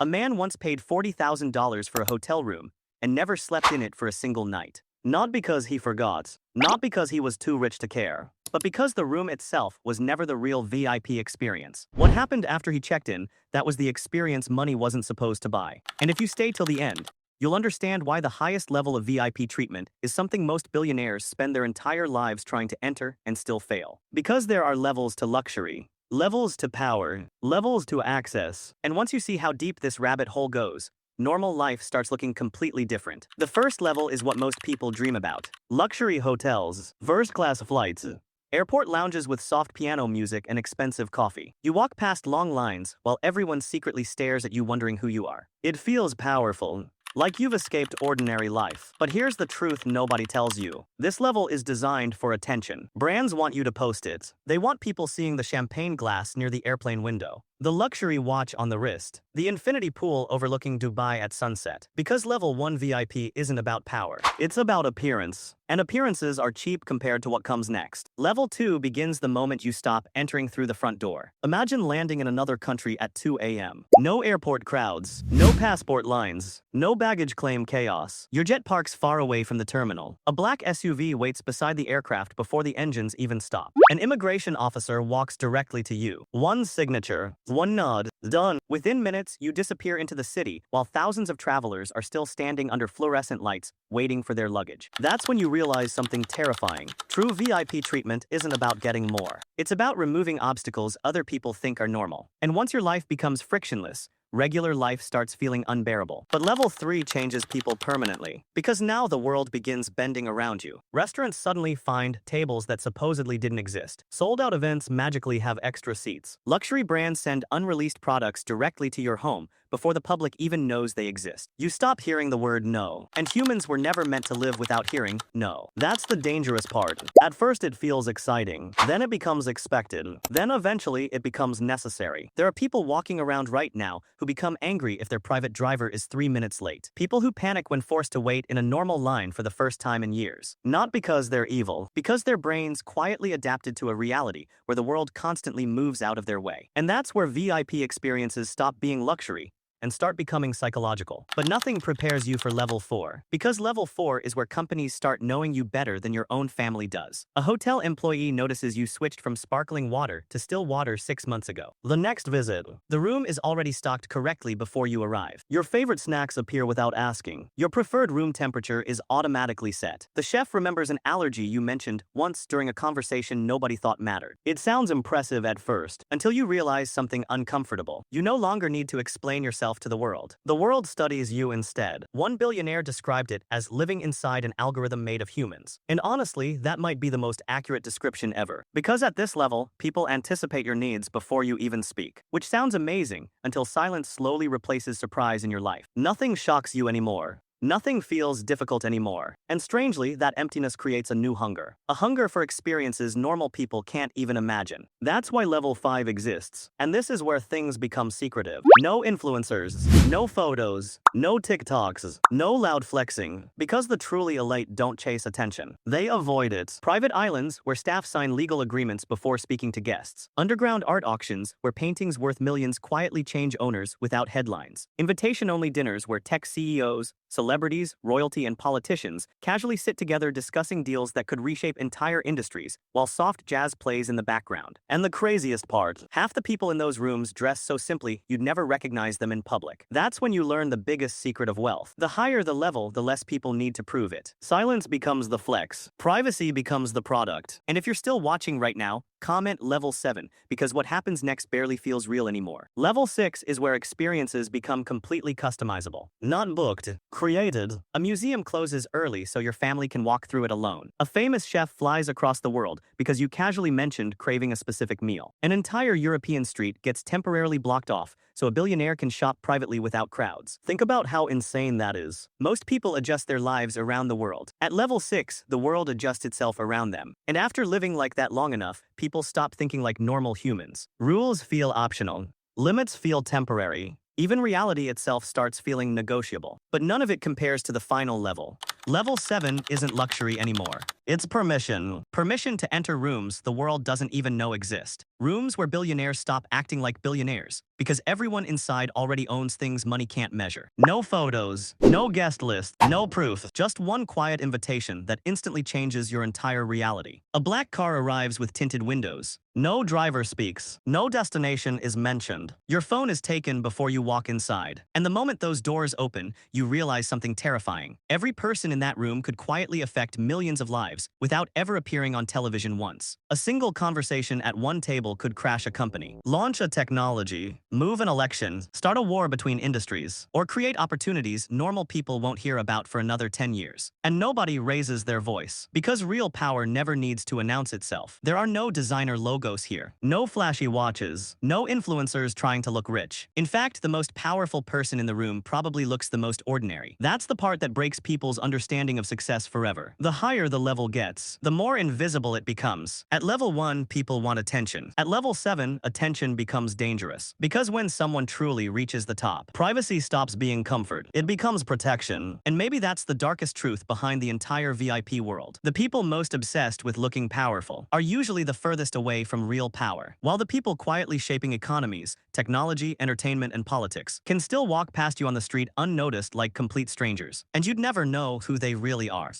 A man once paid $40,000 for a hotel room and never slept in it for a single night. Not because he forgot, not because he was too rich to care, but because the room itself was never the real VIP experience. What happened after he checked in, that was the experience money wasn't supposed to buy. And if you stay till the end, you'll understand why the highest level of VIP treatment is something most billionaires spend their entire lives trying to enter and still fail. Because there are levels to luxury, levels to power, levels to access, and once you see how deep this rabbit hole goes, normal life starts looking completely different. The first level is what most people dream about. Luxury hotels, first-class flights, airport lounges with soft piano music and expensive coffee. You walk past long lines while everyone secretly stares at you wondering who you are. It feels powerful, like you've escaped ordinary life. But here's the truth nobody tells you. This level is designed for attention. Brands want you to post it. They want people seeing the champagne glass near the airplane window, the luxury watch on the wrist, the infinity pool overlooking Dubai at sunset. Because level 1 VIP isn't about power, it's about appearance. And appearances are cheap compared to what comes next. Level 2 begins the moment you stop entering through the front door. Imagine landing in another country at 2 a.m. No airport crowds, no passport lines, no baggage claim chaos. Your jet parks far away from the terminal. A black SUV waits beside the aircraft before the engines even stop. An immigration officer walks directly to you. One signature, one nod, done. Within minutes, you disappear into the city while thousands of travelers are still standing under fluorescent lights waiting for their luggage. That's when you realize something terrifying. True VIP treatment isn't about getting more. It's about removing obstacles other people think are normal. And once your life becomes frictionless, regular life starts feeling unbearable. But level 3 changes people permanently, because now the world begins bending around you. Restaurants suddenly find tables that supposedly didn't exist. Sold-out events magically have extra seats. Luxury brands send unreleased products directly to your home before the public even knows they exist. You stop hearing the word no, and humans were never meant to live without hearing no. That's the dangerous part. At first it feels exciting, then it becomes expected, then eventually it becomes necessary. There are people walking around right now who become angry if their private driver is 3 minutes late. People who panic when forced to wait in a normal line for the first time in years. Not because they're evil, because their brains quietly adapted to a reality where the world constantly moves out of their way. And that's where VIP experiences stop being luxury and start becoming psychological. But nothing prepares you for level 4, because level 4 is where companies start knowing you better than your own family does. A hotel employee notices you switched from sparkling water to still water 6 months ago. The next visit, the room is already stocked correctly before you arrive. Your favorite snacks appear without asking. Your preferred room temperature is automatically set. The chef remembers an allergy you mentioned once during a conversation nobody thought mattered. It sounds impressive at first, until you realize something uncomfortable. You no longer need to explain yourself to the world. The world studies you instead. One billionaire described it as living inside an algorithm made of humans. And honestly, that might be the most accurate description ever. Because at this level, people anticipate your needs before you even speak. Which sounds amazing until silence slowly replaces surprise in your life. Nothing shocks you anymore. Nothing feels difficult anymore. And strangely, that emptiness creates a new hunger. A hunger for experiences normal people can't even imagine. That's why level 5 exists. And this is where things become secretive. No influencers, no photos, no TikToks, no loud flexing. Because the truly elite don't chase attention. They avoid it. Private islands where staff sign legal agreements before speaking to guests. Underground art auctions where paintings worth millions quietly change owners without headlines. Invitation-only dinners where tech CEOs, celebrities, royalty, and politicians casually sit together discussing deals that could reshape entire industries, while soft jazz plays in the background. And the craziest part, half the people in those rooms dress so simply you'd never recognize them in public. That's when you learn the biggest secret of wealth. The higher the level, the less people need to prove it. Silence becomes the flex. Privacy becomes the product. And if you're still watching right now, comment level 7, because what happens next barely feels real anymore. Level 6 is where experiences become completely customizable. Not booked, created. A museum closes early so your family can walk through it alone. A famous chef flies across the world because you casually mentioned craving a specific meal. An entire European street gets temporarily blocked off so a billionaire can shop privately without crowds. Think about how insane that is. Most people adjust their lives around the world. At level 6, the world adjusts itself around them. And after living like that long enough, people stop thinking like normal humans. Rules feel optional. Limits feel temporary. Even reality itself starts feeling negotiable. But none of it compares to the final level. Level 7 isn't luxury anymore. It's permission. Permission to enter rooms the world doesn't even know exist. Rooms where billionaires stop acting like billionaires because everyone inside already owns things money can't measure. No photos, no guest list, no proof, just one quiet invitation that instantly changes your entire reality. A black car arrives with tinted windows. No driver speaks. No destination is mentioned. Your phone is taken before you walk inside. And the moment those doors open, you realize something terrifying. Every person in that room could quietly affect millions of lives without ever appearing on television once. A single conversation at one table could crash a company, launch a technology, move an election, start a war between industries, or create opportunities normal people won't hear about for another 10 years. And nobody raises their voice. Because real power never needs to announce itself. There are no designer logos here. No flashy watches. No influencers trying to look rich. In fact, the most powerful person in the room probably looks the most ordinary. That's the part that breaks people's understanding of success forever. The higher the level gets, the more invisible it becomes. At level 1, people want attention. At level 7, attention becomes dangerous. Because when someone truly reaches the top, privacy stops being comfort. It becomes protection. And maybe that's the darkest truth behind the entire VIP world. The people most obsessed with looking powerful are usually the furthest away from real power, while the people quietly shaping economies, technology, entertainment, and politics can still walk past you on the street unnoticed like complete strangers, and you'd never know who they really are.